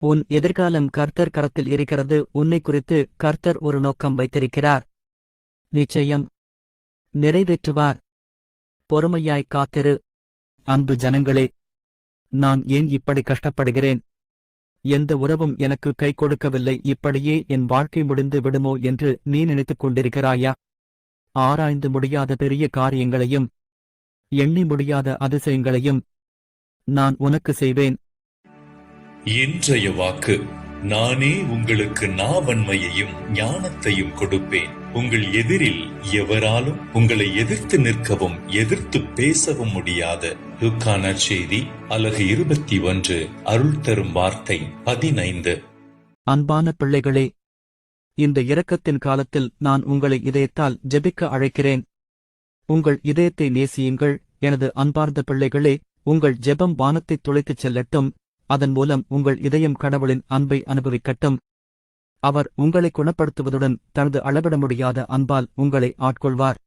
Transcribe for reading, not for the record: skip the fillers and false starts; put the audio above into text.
உன் எதிர்காலம் கர்த்தர் கரத்தில் இருக்கிறது. உன்னை குறித்து கர்த்தர் ஒரு நோக்கம் வைத்திருக்கிறார். நிச்சயம் நிறைவேற்றுவார். பொறுமையாய் காத்திரு. அன்பு ஜனங்களே, நான் ஏன் இப்படி கஷ்டப்படுகிறேன்? எந்த உறவும் எனக்கு கை கொடுக்கவில்லை, இப்படியே என் வாழ்க்கை முடிந்து விடுமோ என்று நீ நினைத்துக் கொண்டிருக்கிறாயா? ஆராய்ந்து முடியாத பெரிய காரியங்களையும் எண்ணி முடியாத அதிசயங்களையும் நான் உனக்கு செய்வேன். இன்றைய வாக்கு: நானே உங்களுக்கு நாவன்மையையும் ஞானத்தையும் கொடுப்பேன். உங்கள் எதிரில் எவராலும் உங்களை எதிர்த்து நிற்கவும் எதிர்த்து பேசவும் முடியாத. லூக்கா நற்செய்தி அலகு 21 அருள் தரும் வார்த்தை 15. அன்பான பிள்ளைகளே, இந்த இரக்கத்தின் காலத்தில் நான் உங்களை இதயத்தால் ஜெபிக்க அழைக்கிறேன். உங்கள் இதயத்தை நேசியுங்கள். எனது அன்பார்ந்த பிள்ளைகளே, உங்கள் ஜெபம் வானத்தைத் துளைத்துச் செல்லட்டும். அதன் மூலம் உங்கள் இதயம் கடவுளின் அன்பை அனுபவிக்கட்டும். அவர் உங்களை குணப்படுத்துவதுடன் தனது அளவிட முடியாத அன்பால் உங்களை ஆட்கொள்வார்.